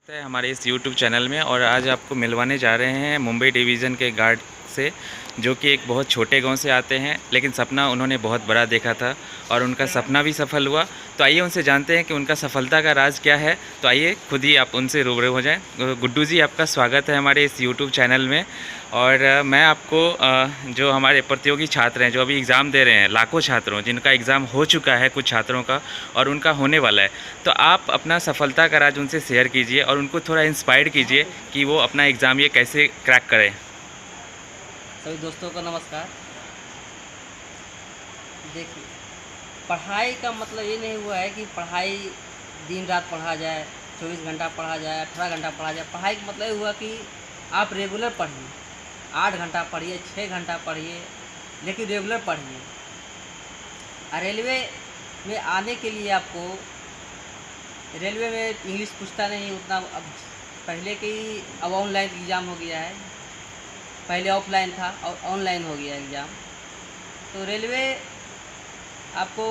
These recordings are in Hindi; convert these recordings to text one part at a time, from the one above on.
है हमारे इस YouTube चैनल में। और आज आपको मिलवाने जा रहे हैं मुंबई डिवीज़न के गार्ड से, जो कि एक बहुत छोटे गांव से आते हैं, लेकिन सपना उन्होंने बहुत बड़ा देखा था और उनका सपना भी सफल हुआ। तो आइए उनसे जानते हैं कि उनका सफलता का राज क्या है। तो आइए खुद ही आप उनसे रूबरू हो जाएं। गुड्डू जी, आपका स्वागत है हमारे इस YouTube चैनल में। और मैं आपको जो हमारे प्रतियोगी छात्र हैं, जो अभी एग्ज़ाम दे रहे हैं, लाखों छात्रों जिनका एग्ज़ाम हो चुका है, कुछ छात्रों का और उनका होने वाला है, तो आप अपना सफलता का राज उनसे शेयर कीजिए और उनको थोड़ा इंस्पायर कीजिए कि वो अपना एग्ज़ाम ये कैसे क्रैक करें। सभी दोस्तों को नमस्कार। देखिए, पढ़ाई का मतलब ये नहीं हुआ है कि पढ़ाई दिन रात पढ़ा जाए, 24 घंटा पढ़ा जाए, 18 घंटा पढ़ा जाए। पढ़ाई का मतलब ये हुआ कि आप रेगुलर पढ़िए, 8 घंटा पढ़िए, 6 घंटा पढ़िए, लेकिन रेगुलर पढ़िए। रेलवे में आने के लिए आपको रेलवे में इंग्लिश पूछता नहीं उतना। अब पहले की अब ऑनलाइन एग्ज़ाम हो गया है, पहले ऑफलाइन था और ऑनलाइन हो गया एग्ज़ाम। तो रेलवे आपको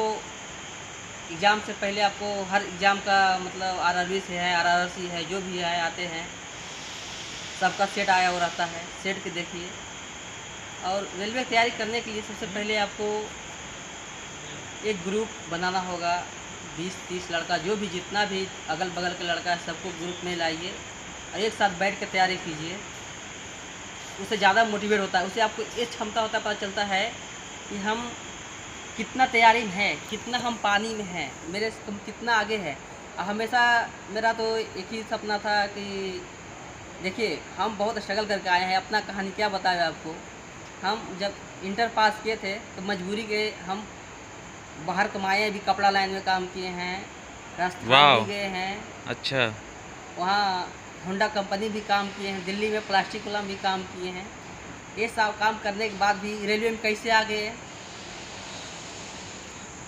एग्ज़ाम से पहले आपको हर एग्ज़ाम का मतलब आरआरबी से है, आरआरसी है, जो भी है आते हैं, सबका सेट आया हुआ रहता है। सेट के देखिए। और रेलवे तैयारी करने के लिए सबसे पहले आपको एक ग्रुप बनाना होगा। 20-30 लड़का, जो भी जितना भी अगल बगल के लड़का है, सबको ग्रुप में लाइए और एक साथ बैठ कर तैयारी कीजिए। उससे ज़्यादा मोटिवेट होता है, उससे आपको ये क्षमता होता है, पता चलता है कि हम कितना तैयारी में है, कितना हम पानी में हैं, मेरे से हम कितना आगे है। हमेशा मेरा तो एक ही सपना था कि देखिए, हम बहुत स्ट्रगल करके आए हैं। अपना कहानी क्या बताएं आपको। हम जब इंटर पास किए थे तो मजबूरी के हम बाहर कमाए, भी कपड़ा लाइन में काम किए हैं, राजस्थान भी वाह, गए हैं, अच्छा। वहाँ होंडा कंपनी भी काम किए हैं, दिल्ली में प्लास्टिक वाला भी काम किए हैं। ये सब काम करने के बाद भी रेलवे में कैसे आ गए?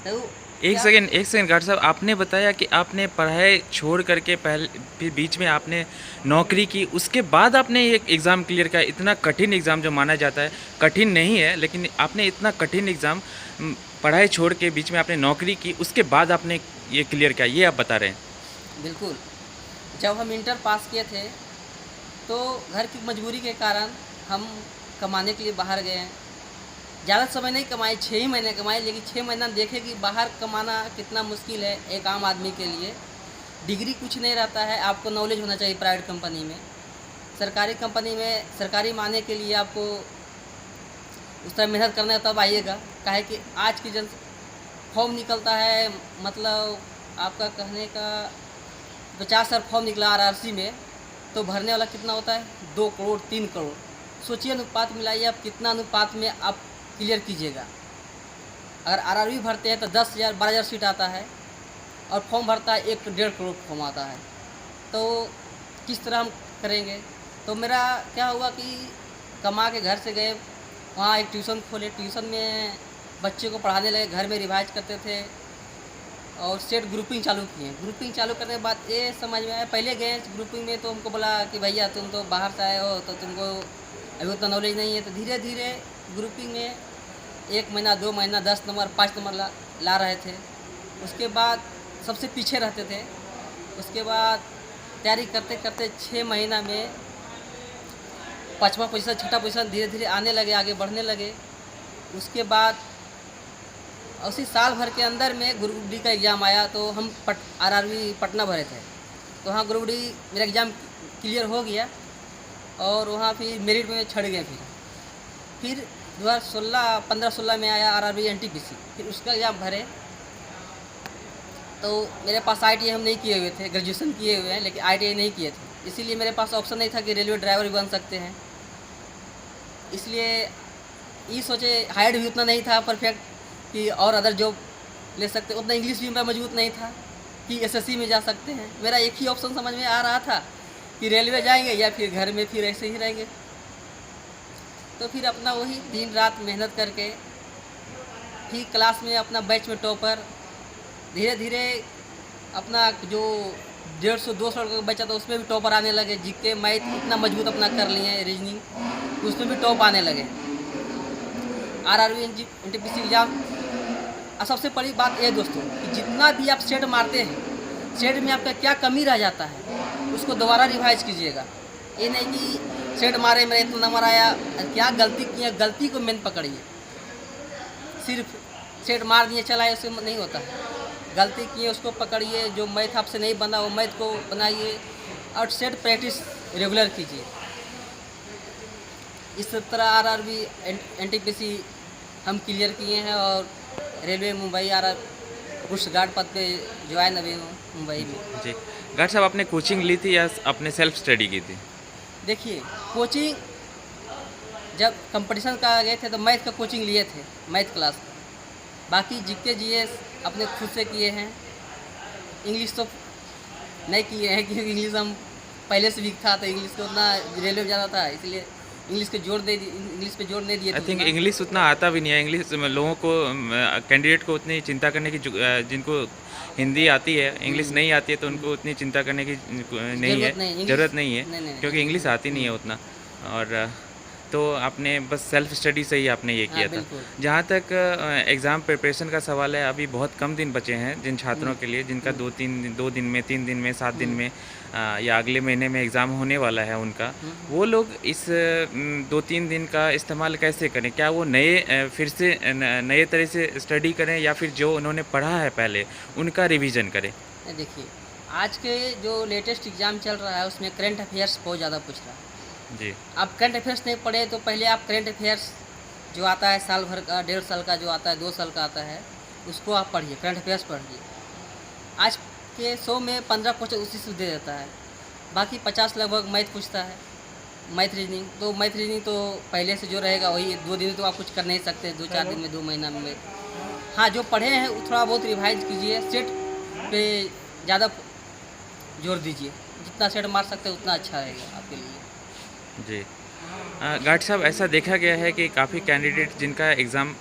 तो एक क्या सेकंड एक सेकंड गार्ड साहब, आपने बताया कि आपने पढ़ाई छोड़ करके पहले फिर बीच में आपने नौकरी की, उसके बाद आपने ये एग्ज़ाम क्लियर किया। इतना कठिन एग्ज़ाम जो माना जाता है, कठिन नहीं है, लेकिन आपने इतना कठिन एग्ज़ाम पढ़ाई छोड़ के बीच में आपने नौकरी की, उसके बाद आपने ये क्लियर किया, ये आप बता रहे हैं। बिल्कुल। जब हम इंटर पास किए थे तो घर की मजबूरी के कारण हम कमाने के लिए बाहर गए हैं। ज़्यादा समय नहीं कमाए, 6 ही महीने कमाए, लेकिन 6 महीना देखे कि बाहर कमाना कितना मुश्किल है एक आम आदमी के लिए। डिग्री कुछ नहीं रहता है, आपको नॉलेज होना चाहिए। प्राइवेट कंपनी में, सरकारी कंपनी में सरकारी माने के लिए आपको उस तरह मेहनत करना है, तब आइएगा। काहे कि आज की जन फॉर्म निकलता है, मतलब आपका कहने का 50,000 फॉर्म निकला आरआरसी में, तो भरने वाला कितना होता है? 2 करोड़, 3 करोड़। सोचिए, अनुपात मिलाइए आप, कितना अनुपात में आप क्लियर कीजिएगा। अगर आरआरबी भरते हैं तो 10,000 12,000 सीट आता है, और फॉर्म भरता है 1-1.5 करोड़ फॉर्म आता है। तो किस तरह हम करेंगे? तो मेरा क्या हुआ कि कमा के घर से गए, वहाँ एक ट्यूशन खोले, ट्यूशन में बच्चे को पढ़ाने लगे, घर में रिवाइज करते थे और सेट ग्रुपिंग चालू किए। ग्रुपिंग चालू करने के बाद ये समझ में आया, पहले गए ग्रुपिंग में तो हमको बोला कि भैया तुम तो बाहर से आए हो, तो तुमको अभी उतना नॉलेज नहीं है। तो धीरे धीरे ग्रुपिंग में 1 महीना, 2 महीना, 10 नंबर, 5 नंबर ला रहे थे। उसके बाद सबसे पीछे रहते थे। उसके बाद तैयारी करते करते 6 महीना में 5वां पोजीशन, 6ठा पोजीशन धीरे धीरे आने लगे, आगे बढ़ने लगे। उसके बाद उसी साल भर के अंदर में ग्रुप डी का एग्ज़ाम आया, तो हम आरआरबी पटना भरे थे। तो वहाँ ग्रुप डी मेरा एग्ज़ाम क्लियर हो गया और वहाँ फिर मेरिट में छड़ गए। फिर 2016, 15-16 में आया आरआरबी एनटीपीसी, फिर उसका एग्ज़ाम भरे। तो मेरे पास आईटीआई हम नहीं किए हुए थे, ग्रेजुएशन किए हुए हैं, लेकिन आईटीआई नहीं किए थे, इसीलिए मेरे पास ऑप्शन नहीं था कि रेलवे ड्राइवर भी बन सकते हैं। इसलिए ये सोचे, हाइट भी उतना नहीं था परफेक्ट कि और अदर जॉब ले सकते, उतना इंग्लिश भी मेरा मजबूत नहीं था कि एसएससी में जा सकते हैं। मेरा एक ही ऑप्शन समझ में आ रहा था कि रेलवे जाएंगे या फिर घर में फिर ऐसे ही रहेंगे। तो फिर अपना वही दिन रात मेहनत करके फिर क्लास में अपना बैच में टॉपर, धीरे धीरे अपना जो 150-200 लड़कों का बचा था उसमें भी टॉपर आने लगे। जीके मैथ इतना मजबूत अपना कर लिए, रीजनिंग उसमें भी टॉप आने लगे। RRB NTPC exam. और सबसे बड़ी बात ये दोस्तों कि जितना भी आप सेट मारते हैं, सेट में आपका क्या कमी रह जाता है, उसको दोबारा रिवाइज कीजिएगा। ये नहीं कि सेट मारे मेरा इतना नंबर आया, क्या गलती किया, गलती को मेन पकड़िए। सिर्फ सेट मार दिए चलाए उससे नहीं होता है, गलती किए उसको पकड़िए, जो मैथ आपसे नहीं बना वो मैथ को बनाइए और सेट प्रैक्टिस रेगुलर कीजिए। इस तरह आरआरबी एनटीपीसी हम क्लियर किए हैं और रेलवे मुंबई आरआर कुछ गार्ड पद पे ज्वाइन अभी हूँ मुंबई में। जी गार्ड साहब, आपने कोचिंग ली थी या आपने सेल्फ स्टडी की थी? देखिए कोचिंग जब कंपटीशन का गए थे तो मैथ का कोचिंग लिए थे, मैथ क्लास का। बाकी जीके जीएस अपने खुद से किए हैं। इंग्लिश तो नहीं किए हैं क्योंकि इंग्लिश हम पहले से वीक था, तो इंग्लिश को उतना रेलवे में ज़्यादा था, इसलिए इंग्लिश पे जोर नहीं दिए आई थे थिंक उतना। इंग्लिश उतना आता भी नहीं है। इंग्लिश लोगों को, कैंडिडेट को उतनी चिंता करने की जिनको हिंदी आती है, इंग्लिश नहीं आती है तो उनको उतनी चिंता करने की नहीं है, ज़रूरत नहीं है, नहीं, क्योंकि इंग्लिश आती नहीं है उतना। और तो आपने बस सेल्फ स्टडी से ही आपने ये किया था। बिल्कुल। जहाँ तक एग्ज़ाम प्रिपरेशन का सवाल है, अभी बहुत कम दिन बचे हैं जिन छात्रों के लिए जिनका 2 दिन में, 3 दिन में, 7 दिन में या अगले महीने में एग्ज़ाम होने वाला है उनका, वो लोग इस 2-3 दिन का इस्तेमाल कैसे करें? क्या वो फिर से नए तरह से स्टडी करें या फिर जो उन्होंने पढ़ा है पहले उनका रिवीजन करें? देखिए आज के जो लेटेस्ट एग्ज़ाम चल रहा है उसमें करंट अफेयर्स बहुत ज़्यादा पूछ रहा है। जी। आप करंट अफेयर्स नहीं पढ़े तो पहले आप करंट अफेयर्स जो आता है साल भर का, 1.5 साल का जो आता है, 2 साल का आता है, उसको आप पढ़िए, करंट अफेयर्स पढ़िए। आज के 100 में 15 क्वेश्चन उसी से दे देता है, बाकी 50 लगभग मैथ पूछता है, मैथ रीजनिंग। तो मैथ रीजनिंग तो पहले से जो रहेगा वही 2 दिन में तो आप कुछ कर नहीं सकते, 2-4 दिन में, 2 महीना में। हाँ, जो पढ़े हैं वो थोड़ा बहुत रिवाइज कीजिए, सेट पे ज़्यादा जोर दीजिए, जितना सेट मार सकते हैं उतना अच्छा रहेगा आपके लिए। जी। गार्ड साहब, ऐसा देखा गया है कि काफ़ी कैंडिडेट जिनका एग्ज़ाम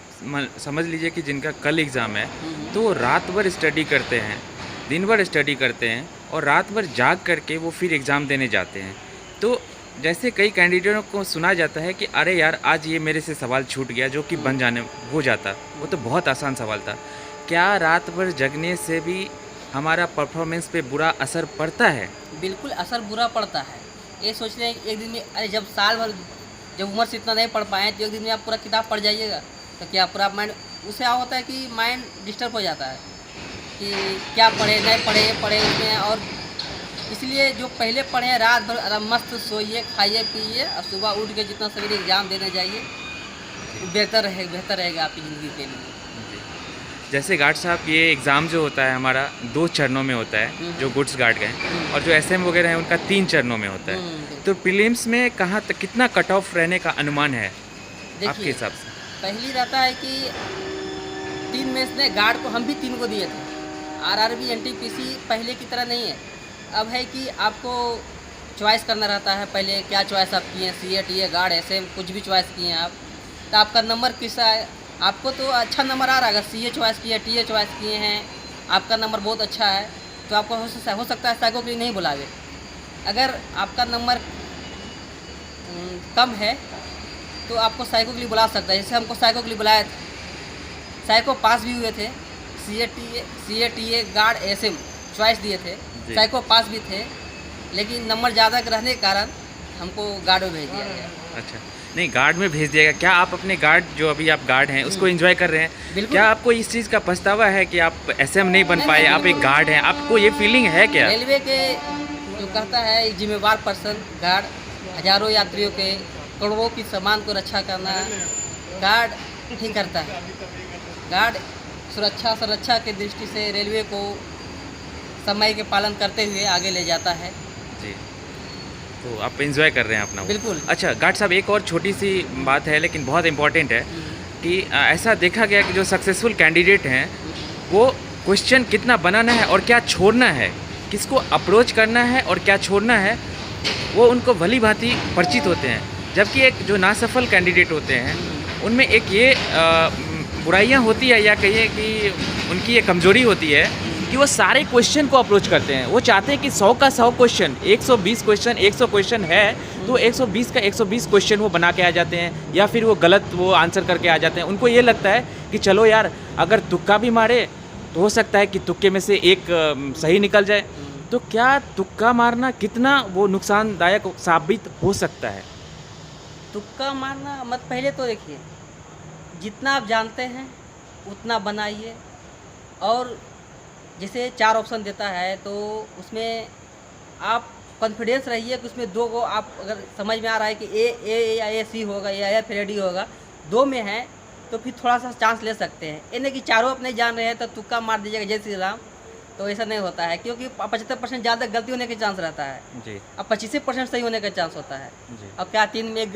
समझ लीजिए कि जिनका कल एग्ज़ाम है, तो वो रात भर स्टडी करते हैं, दिन भर स्टडी करते हैं और रात भर जाग करके वो फिर एग्ज़ाम देने जाते हैं। तो जैसे कई कैंडिडेटों को सुना जाता है कि अरे यार, आज ये मेरे से सवाल छूट गया जो कि हो जाता, वो तो बहुत आसान सवाल था। क्या रात भर जगने से भी हमारा परफॉर्मेंस पे बुरा असर पड़ता है? बिल्कुल असर बुरा पड़ता है। ये सोच रहे हैं कि एक दिन में, अरे जब साल भर, जब उम्र से इतना नहीं पढ़ पाए तो एक दिन में आप पूरा किताब पढ़ जाइएगा तो क्या पूरा माइंड, उससे क्या होता है कि माइंड डिस्टर्ब हो जाता है कि क्या पढ़े नहीं पढ़े, पढ़े उसमें। और इसलिए जो पहले पढ़े रात भर आराम मस्त सोइए, खाइए पिए और सुबह उठ के जितना सवेरे एग्ज़ाम देने जाइए, बेहतर रहेगा आपकी ज़िंदगी के लिए। जैसे गार्ड साहब, ये एग्ज़ाम जो होता है हमारा 2 चरणों में होता है, जो गुड्स गार्ड का है, और जो एसएम वगैरह है उनका 3 चरणों में होता है। तो प्रीलिम्स में कहाँ तक कितना कट ऑफ रहने का अनुमान है आपके हिसाब से? पहली रहता है कि 3 में से गार्ड को हम भी 3 को दिए थे। आरआरबी एनटीपीसी पहले की तरह नहीं है, अब है कि आपको चॉइस करना रहता है। पहले क्या चॉइस आप किए हैं, सीए टीए गार्ड एसएम कुछ भी चॉइस किए हैं आप, तो आपका नंबर किसा है, आपको तो अच्छा नंबर आ रहा है। अगर सीए चॉइस किया, टीए चॉइस किए हैं, आपका नंबर बहुत अच्छा है तो आपको हो सकता है साइको के लिए नहीं बुलावे। अगर आपका नंबर कम है तो आपको साइको के लिए बुला सकता है। जैसे हमको साइको के लिए बुलाया था, साइको पास भी हुए थे, CA TA guard SM choice दिए थे, साइको पास भी थे, लेकिन नंबर ज़्यादा रहने के कारण हमको गार्ड में भेज दिया गया। अच्छा, नहीं गार्ड में भेज दिएगा। क्या आप अपने गार्ड, जो अभी आप गार्ड हैं, उसको एंजॉय कर रहे हैं? क्या आपको इस चीज़ का पछतावा है कि आप एसएम नहीं बन पाए, आप एक गार्ड हैं, आपको ये फीलिंग है क्या? रेलवे के जो कहता है एक जिम्मेवार पर्सन गार्ड, हजारों यात्रियों के, करोड़ों की सामान को रक्षा करना गार्ड ही करता है। गार्ड सुरक्षा के दृष्टि से रेलवे को समय के पालन करते हुए आगे ले जाता है। जी, तो आप एंजॉय कर रहे हैं अपना? बिल्कुल। अच्छा गार्ड साहब, एक और छोटी सी बात है लेकिन बहुत इंपॉर्टेंट है कि ऐसा देखा गया कि जो सक्सेसफुल कैंडिडेट हैं वो क्वेश्चन कितना बनाना है और क्या छोड़ना है, किसको अप्रोच करना है और क्या छोड़ना है, वो उनको भली भांति परिचित होते हैं। जबकि एक जो नासफल कैंडिडेट होते हैं उनमें एक ये बुराइयां होती है, या कहिए कि उनकी ये कमज़ोरी होती है कि वो सारे क्वेश्चन को अप्रोच करते हैं। वो चाहते हैं कि 100 का 100 क्वेश्चन, 120 क्वेश्चन, 100 क्वेश्चन है तो 120 का 120 क्वेश्चन वो बना के आ जाते हैं, या फिर वो गलत वो आंसर करके आ जाते हैं। उनको ये लगता है कि चलो यार, अगर तुक्का भी मारे तो हो सकता है कि तुक्के में से एक सही निकल जाए। तो क्या तुक्का मारना कितना वो नुकसानदायक साबित हो सकता है? तुक्का मारना मत, पहले तो देखिए, जितना आप जानते हैं उतना बनाइए। और जैसे 4 ऑप्शन देता है तो उसमें आप कॉन्फिडेंस रहिए कि उसमें 2 को आप अगर समझ में आ रहा है कि ए या ए सी होगा या फिर डी होगा, 2 में है तो फिर थोड़ा सा चांस ले सकते हैं। ये नहीं कि चारों अपने जान रहे हैं तो तुक्का मार दीजिएगा जय श्री राम, तो ऐसा नहीं होता है, क्योंकि 75% ज़्यादा गलती होने के चांस रहता है। जी। अब 25% सही होने का चांस होता है। जी। अब क्या 3 में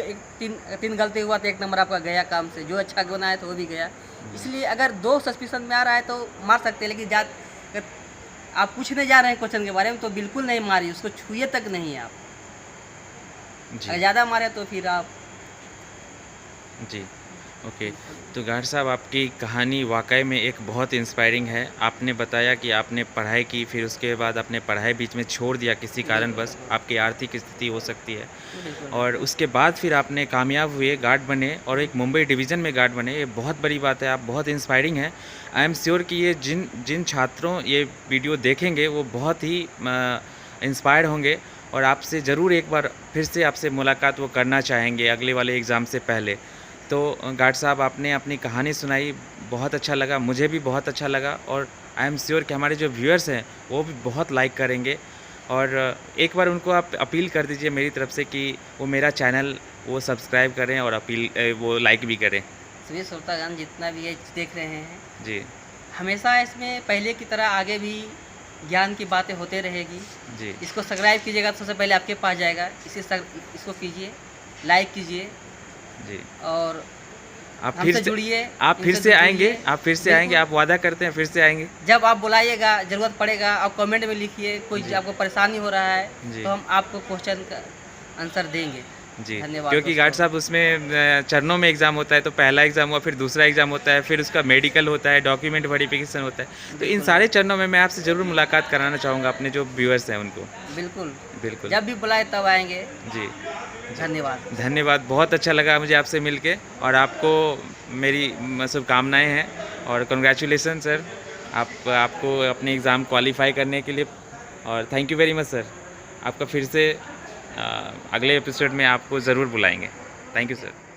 तीन गलती हुआ तो 1 नंबर आपका गया काम से, जो अच्छा बनाया तो वो भी गया। इसलिए अगर 2 सस्पिशन में आ रहा है तो मार सकते हैं, लेकिन अगर आप पूछने जा रहे हैं क्वेश्चन के बारे में तो बिल्कुल नहीं मारिए, उसको छुए तक नहीं आप। जी। अगर ज़्यादा मारे तो फिर आप जी। ओके। तो गार्ड साहब, आपकी कहानी वाक़ई में एक बहुत इंस्पायरिंग है। आपने बताया कि आपने पढ़ाई की, फिर उसके बाद आपने पढ़ाई बीच में छोड़ दिया किसी कारणवश, आपकी आर्थिक स्थिति हो सकती है, बिल्कुल और उसके बाद फिर आपने कामयाब हुए, गार्ड बने और एक मुंबई डिवीज़न में गार्ड बने। ये बहुत बड़ी बात है, आप बहुत इंस्पायरिंग हैं। आई एम श्योर कि ये जिन छात्रों ये वीडियो देखेंगे वो बहुत ही इंस्पायर्ड होंगे और आपसे ज़रूर एक बार फिर से आपसे मुलाकात वो करना चाहेंगे अगले वाले एग्ज़ाम से पहले। तो गार्ड साहब, आपने अपनी कहानी सुनाई, बहुत अच्छा लगा, मुझे भी बहुत अच्छा लगा, और आई एम श्योर कि हमारे जो व्यूअर्स हैं वो भी बहुत लाइक करेंगे। और एक बार उनको आप अपील कर दीजिए मेरी तरफ से कि वो मेरा चैनल वो सब्सक्राइब करें और वो लाइक भी करें। सभी श्रोतागण जितना भी ये देख रहे हैं, जी। हमेशा इसमें पहले की तरह आगे भी ज्ञान की बातें होते रहेगी। जी। इसको सब्सक्राइब कीजिएगा तो सबसे पहले आपके पास जाएगा। इसको कीजिए, लाइक कीजिए जी। और आप फिर हमसे से जुड़िए। आप फिर इनसे से आएंगे, जुड़िए। आप फिर से बिल्कुल। आएंगे, आप वादा करते हैं फिर से आएंगे? जब आप बुलाइएगा, ज़रूरत पड़ेगा, आप कमेंट में लिखिए, कोई जी। आपको परेशानी हो रहा जी। है तो हम आपको क्वेश्चन का आंसर देंगे। जी। धन्यवाद क्योंकि गार्ड दोस्तों। साहब, उसमें चरणों में एग्ज़ाम होता है, तो पहला एग्ज़ाम हुआ, फिर दूसरा एग्ज़ाम होता है, फिर उसका मेडिकल होता है, डॉक्यूमेंट वेरिफिकेशन होता है। तो इन बिल्कुल। सारे चरणों में मैं आपसे ज़रूर मुलाकात कराना चाहूँगा अपने जो व्यूअर्स हैं उनको। बिल्कुल, बिल्कुल। जब भी बुलाए तब आएंगे। जी। धन्यवाद। धन्यवाद, बहुत अच्छा लगा मुझे आपसे मिलके, और आपको मेरी शुभकामनाएँ हैं और कांग्रेचुलेसन सर, आपको अपने एग्ज़ाम क्वालिफ़ाई करने के लिए, और thank you very much sir. आपका फिर से अगले एपिसोड में आपको ज़रूर बुलाएँगे। Thank you sir.